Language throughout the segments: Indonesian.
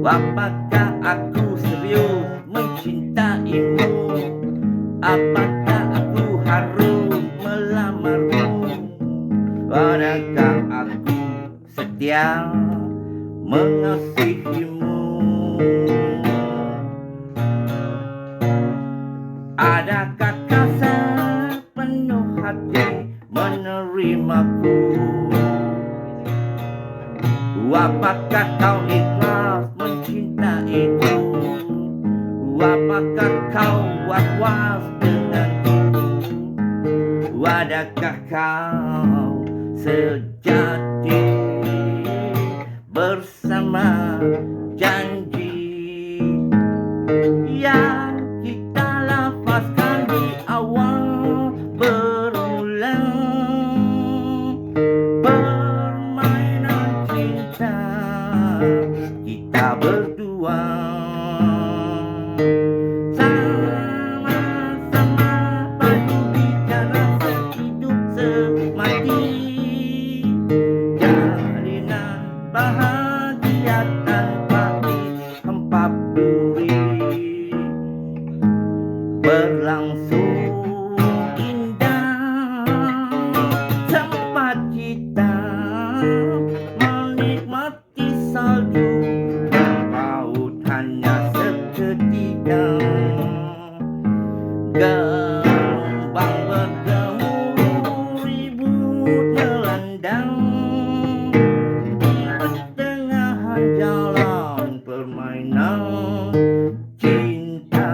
Apakah aku serius mencintaimu? Apakah aku harus melamarmu? Adakah aku setia mengasihimu? Adakah kau sepenuh hati menerimaku? Apakah kau ikhlas mencintaiku? Apakah kau was-was denganku? Adakah kau sejati bersama janji yang kita lafazkan di awal bermula permainan cinta kita berdua, sama-sama padu bicara sehidup semati, jalinan bahagia tanpa dihempap duri, berlangsung indah tempat kita menikmati salju dan paut hanya seketika. Gelombang bergemuruh, ribut melandang di pertengahan jalan permainan cinta.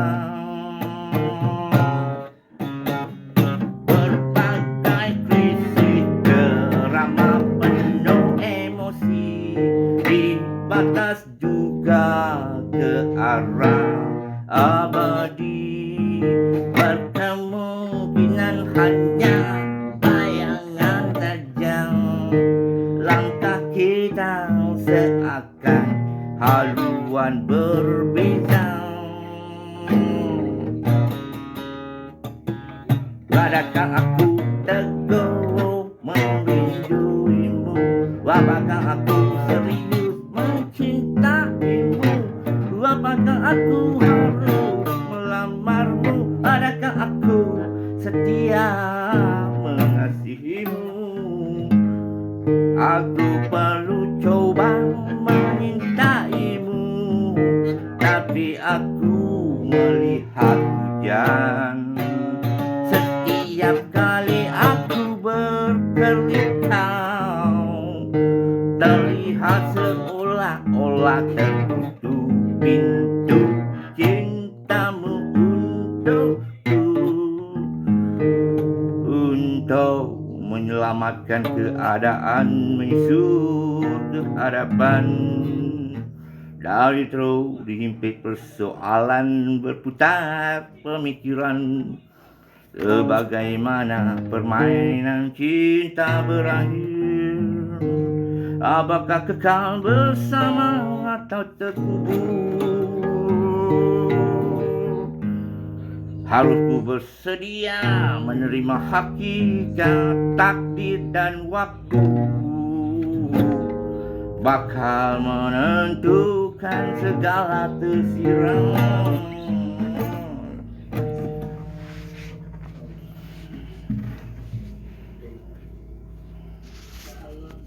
Berbagai krisis drama penuh emosi, di batas juga ke arah abadi. Berkemungkinan hanya bayangan tajam, langkah kita seakan haluan berbeda. Adakah aku teguh merinduimu? Apakah aku serius mencintaimu? Apakah aku harus melamarmu? Adakah aku setia mengasihimu? Aku perlu coba mengintaimu, tapi aku melihat hujan setiap kali aku berkelip kau. Terlihat seolah-olah tertutup pintu cintamu untukku, untuk menyelamatkan keadaan menyusur ke hadapan. Dari terus dihimpit persoalan berputar pemikiran, sebagaimana permainan cinta berakhir. Apakah kekal bersama atau terkubur? Harus ku bersedia menerima hakikat takdir dan waktu bakal menentukan segala tersiram.